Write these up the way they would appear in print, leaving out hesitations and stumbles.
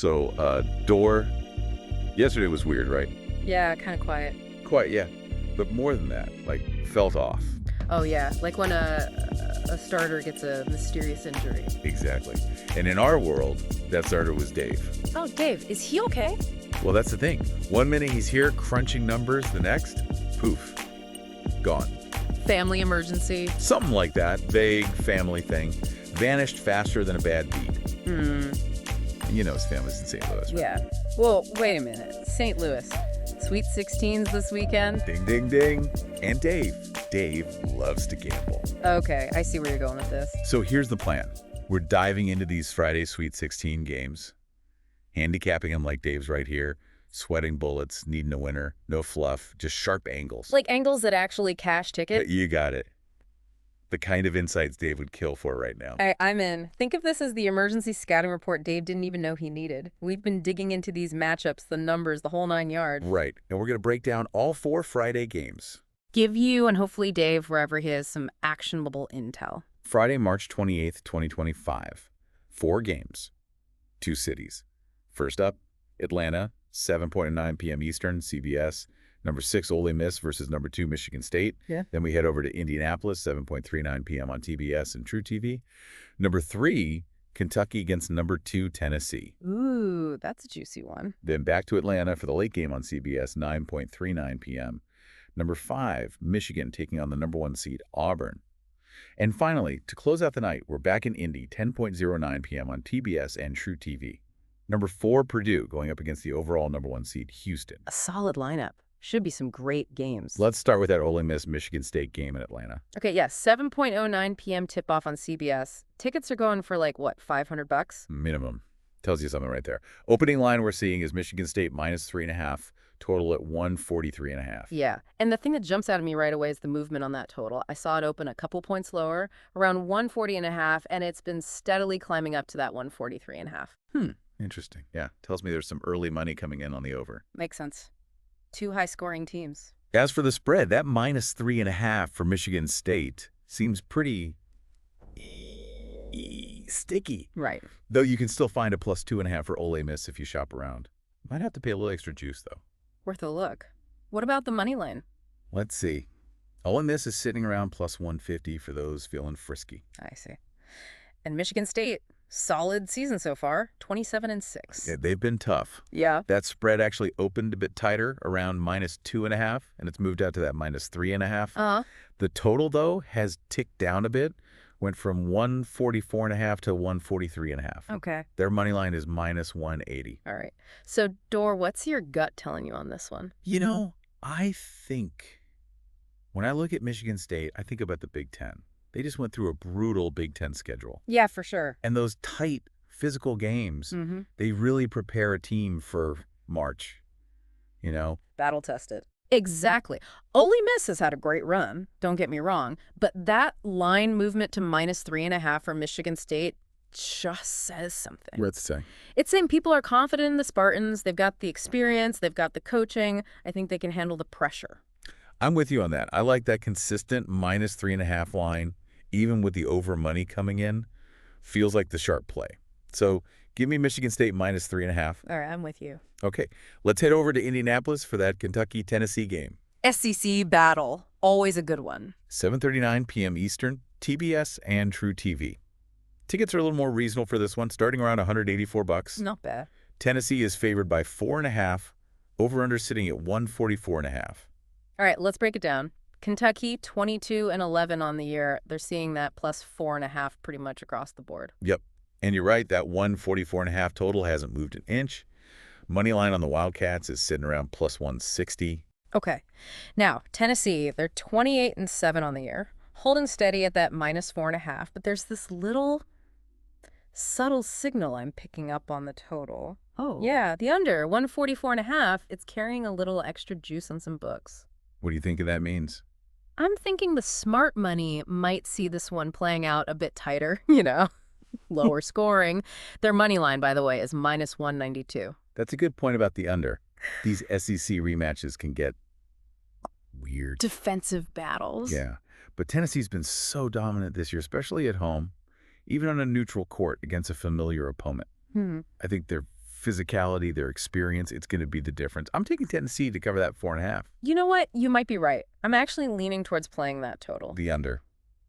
So, Door, yesterday was weird, right? Yeah, kind of quiet. Quite, yeah. But more than that, like, felt off. Oh, yeah, like when a starter gets a mysterious injury. Exactly. And in our world, that starter was Dave. Oh, Dave, is he okay? Well, that's the thing. 1 minute he's here crunching numbers, the next, poof, gone. Family emergency. Something like that, vague family thing. Vanished faster than a bad beat. You know his family's in St. Louis, right? Yeah. Well, wait a minute. St. Louis. Sweet 16s this weekend? Ding, ding, ding. And Dave. Dave loves to gamble. Okay, I see where you're going with this. So here's the plan. We're diving into these Friday Sweet 16 games, handicapping them like Dave's right here, sweating bullets, needing a winner, no fluff, just sharp angles. Like angles that actually cash ticket? You got it. The kind of insights Dave would kill for right now. I'm in. Think of this as the emergency scouting report Dave didn't even know he needed. We've been digging into these matchups, the numbers, the whole 9 yards. Right. And we're going to break down all 4 Friday games. Give you and hopefully Dave, wherever he is, some actionable intel. Friday, March 28th, 2025. 4 games. 2 cities. First up, Atlanta, 7:09 p.m. Eastern, CBS. Number 6, Ole Miss versus number 2, Michigan State. Yeah. Then we head over to Indianapolis, 7:39 p.m. on TBS and True TV. Number 3, Kentucky against number 2, Tennessee. Ooh, that's a juicy one. Then back to Atlanta for the late game on CBS, 9:39 p.m. Number 5, Michigan taking on the number 1 seed, Auburn. And finally, to close out the night, we're back in Indy, 10:09 p.m. on TBS and True TV. Number 4, Purdue going up against the overall number 1 seed, Houston. A solid lineup. Should be some great games. Let's start with that Ole Miss Michigan State game in Atlanta. Okay, yes, 7:09 p.m. tip-off on CBS. Tickets are going for like, what, $500? Minimum. Tells you something right there. Opening line we're seeing is Michigan State -3.5, total at 143.5. Yeah, and the thing that jumps out at me right away is the movement on that total. I saw it open a couple points lower, around 140.5, and it's been steadily climbing up to that 143.5. Interesting. Yeah, tells me there's some early money coming in on the over. Makes sense. 2 high-scoring teams. As for the spread, that -3.5 for Michigan State seems pretty sticky. Right. Though you can still find a +2.5 for Ole Miss if you shop around. Might have to pay a little extra juice, though. Worth a look. What about the money line? Let's see. Ole Miss is sitting around +150 for those feeling frisky. I see. And Michigan State, solid season so far, 27-6. Yeah, they've been tough. Yeah. That spread actually opened a bit tighter, around -2.5, and it's moved out to that -3.5. The total, though, has ticked down a bit, went from 144.5 to 143.5. Okay. Their money line is -180. All right. So, Dor, what's your gut telling you on this one? You know, I think when I look at Michigan State, I think about the Big Ten. They just went through a brutal Big Ten schedule. Yeah, for sure. And those tight physical games, they really prepare a team for March, you know? Battle tested. Exactly. Ole Miss has had a great run, don't get me wrong, but that line movement to -3.5 for Michigan State just says something. What's it say? It's saying people are confident in the Spartans. They've got the experience. They've got the coaching. I think they can handle the pressure. I'm with you on that. I like that consistent -3.5 line, even with the over money coming in, feels like the sharp play. So give me Michigan State -3.5. All right, I'm with you. Okay, let's head over to Indianapolis for that Kentucky-Tennessee game. SEC battle, always a good one. 7:39 p.m. Eastern, TBS and True TV. Tickets are a little more reasonable for this one, starting around $184. Not bad. Tennessee is favored by 4.5, over-under sitting at 144.5. All right, let's break it down. Kentucky, 22-11 on the year. They're seeing that +4.5 pretty much across the board. Yep. And you're right, that 144.5 total hasn't moved an inch. Money line on the Wildcats is sitting around +160. Okay. Now, Tennessee, they're 28-7 on the year, holding steady at that -4.5, but there's this little subtle signal I'm picking up on the total. Oh. Yeah, the under, 144.5, it's carrying a little extra juice on some books. What do you think that means? I'm thinking the smart money might see this one playing out a bit tighter, you know, lower scoring. Their money line, by the way, is -192. That's a good point about the under. These SEC rematches can get weird. Defensive battles. Yeah, but Tennessee's been so dominant this year, especially at home, even on a neutral court against a familiar opponent. I think they're physicality, their experience, it's going to be the difference. I'm taking Tennessee to cover that 4.5. You know what? You might be right. I'm actually leaning towards playing that total. The under.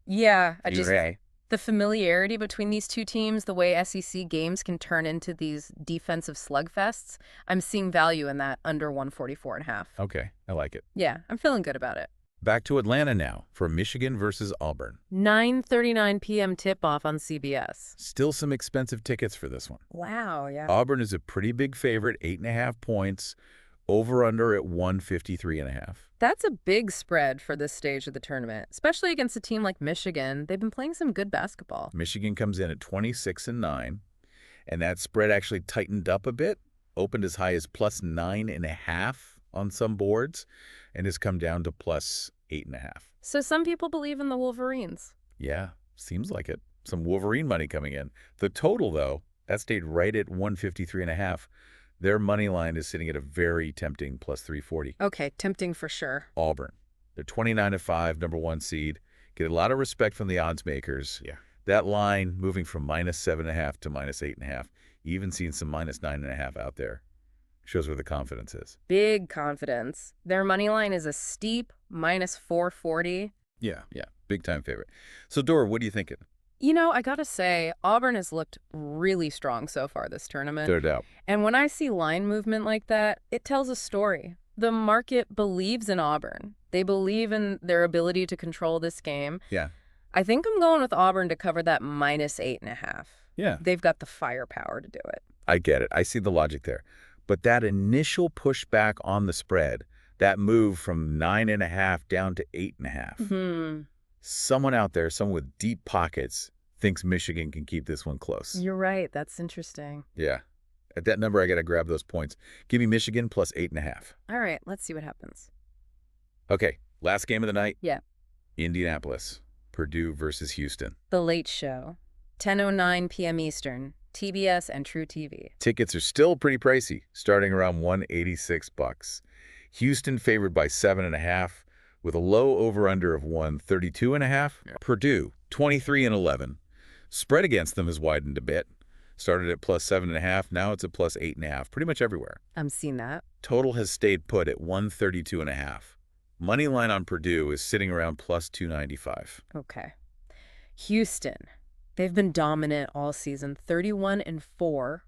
Yeah, Right. the familiarity between these two teams, the way SEC games can turn into these defensive slugfests, I'm seeing value in that under 144.5. Okay, I like it. Yeah, I'm feeling good about it. Back to Atlanta now for Michigan versus Auburn. 9:39 p.m. tip-off on CBS. Still some expensive tickets for this one. Wow, yeah. Auburn is a pretty big favorite, 8.5 points, over-under at 153.5. That's a big spread for this stage of the tournament, especially against a team like Michigan. They've been playing some good basketball. Michigan comes in at 26-9, and that spread actually tightened up a bit, opened as high as plus 9.5 on some boards, and has come down to plus 8.5. So some people believe in the Wolverines. Yeah, seems like it. Some Wolverine money coming in. The total, though, that stayed right at 153.5. Their money line is sitting at a very tempting plus 340. Okay, tempting for sure. Auburn. They're 29-5, number 1 seed. Get a lot of respect from the odds makers. Yeah. That line moving from minus 7.5 to minus 8.5. Even seen some minus 9.5 out there. Shows where the confidence is. Big confidence. Their money line is a steep minus 440. Yeah. Big time favorite. So, Dora, what are you thinking? You know, I gotta say, Auburn has looked really strong so far this tournament. No doubt. And when I see line movement like that, it tells a story. The market believes in Auburn. They believe in their ability to control this game. Yeah. I think I'm going with Auburn to cover that minus 8.5. Yeah. They've got the firepower to do it. I get it. I see the logic there. But that initial pushback on the spread, that move from 9.5 down to 8.5, someone out there, someone with deep pockets, thinks Michigan can keep this one close. You're right. That's interesting. Yeah. At that number, I got to grab those points. Give me Michigan plus 8.5. All right, let's see what happens. Okay, last game of the night. Yeah. Indianapolis, Purdue versus Houston. The Late Show, 10:09 p.m. Eastern, TBS and True TV. Tickets are still pretty pricey, starting around $186. Houston favored by 7.5, with a low over/under of 132.5. Yeah. Purdue, 23-11. Spread against them has widened a bit. Started at plus 7.5, now it's at plus 8.5, pretty much everywhere. I'm seeing that. Total has stayed put at 132.5. Money line on Purdue is sitting around plus 295. Okay. Houston. They've been dominant all season, 31-4.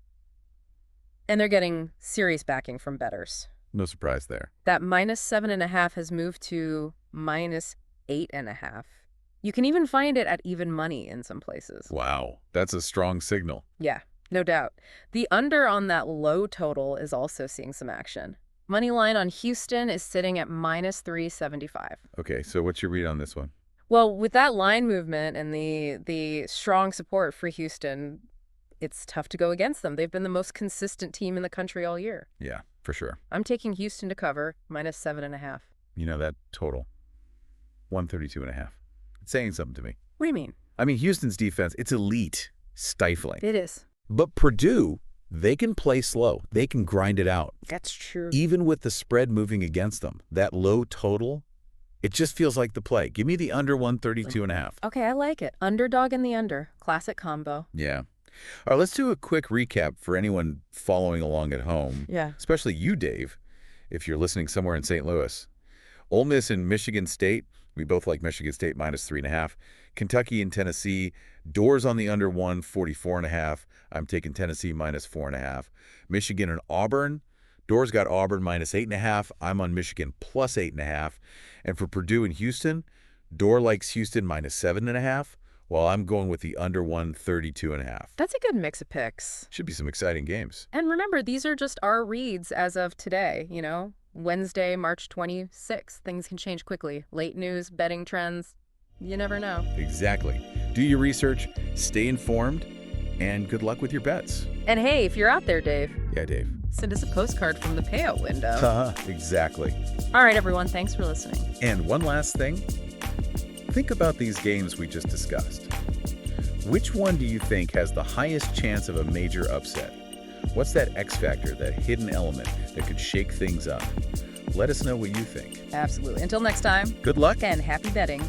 And they're getting serious backing from bettors. No surprise there. That minus 7.5 has moved to minus 8.5. You can even find it at even money in some places. Wow, that's a strong signal. Yeah, no doubt. The under on that low total is also seeing some action. Money line on Houston is sitting at minus 375. Okay, so what's your read on this one? Well, with that line movement and the strong support for Houston, it's tough to go against them. They've been the most consistent team in the country all year. Yeah, for sure. I'm taking Houston to cover, minus 7.5. You know that total, 132.5. It's saying something to me. What do you mean? I mean, Houston's defense, it's elite, stifling. It is. But Purdue, they can play slow. They can grind it out. That's true. Even with the spread moving against them, that low total, it just feels like the play. Give me the under 132.5. Okay, I like it. Underdog and the under. Classic combo. Yeah. All right, let's do a quick recap for anyone following along at home. Yeah. Especially you, Dave, if you're listening somewhere in St. Louis. Ole Miss and Michigan State. We both like Michigan State minus 3.5. Kentucky and Tennessee. Doors on the under 144.5. I'm taking Tennessee minus 4.5. Michigan and Auburn. Doors got Auburn minus 8.5. I'm on Michigan plus 8.5. And for Purdue and Houston, Door likes Houston minus 7.5. While I'm going with the under 132.5. That's a good mix of picks. Should be some exciting games. And remember, these are just our reads as of today, you know? Wednesday, March 26th. Things can change quickly. Late news, betting trends. You never know. Exactly. Do your research, stay informed, and good luck with your bets. And hey, if you're out there, Dave, Yeah, Dave. send us a postcard from the payout window. Exactly. All right, everyone. Thanks for listening. And one last thing. Think about these games we just discussed. Which one do you think has the highest chance of a major upset? What's that X factor, that hidden element that could shake things up? Let us know what you think. Absolutely. Until next time, Good luck. and happy betting.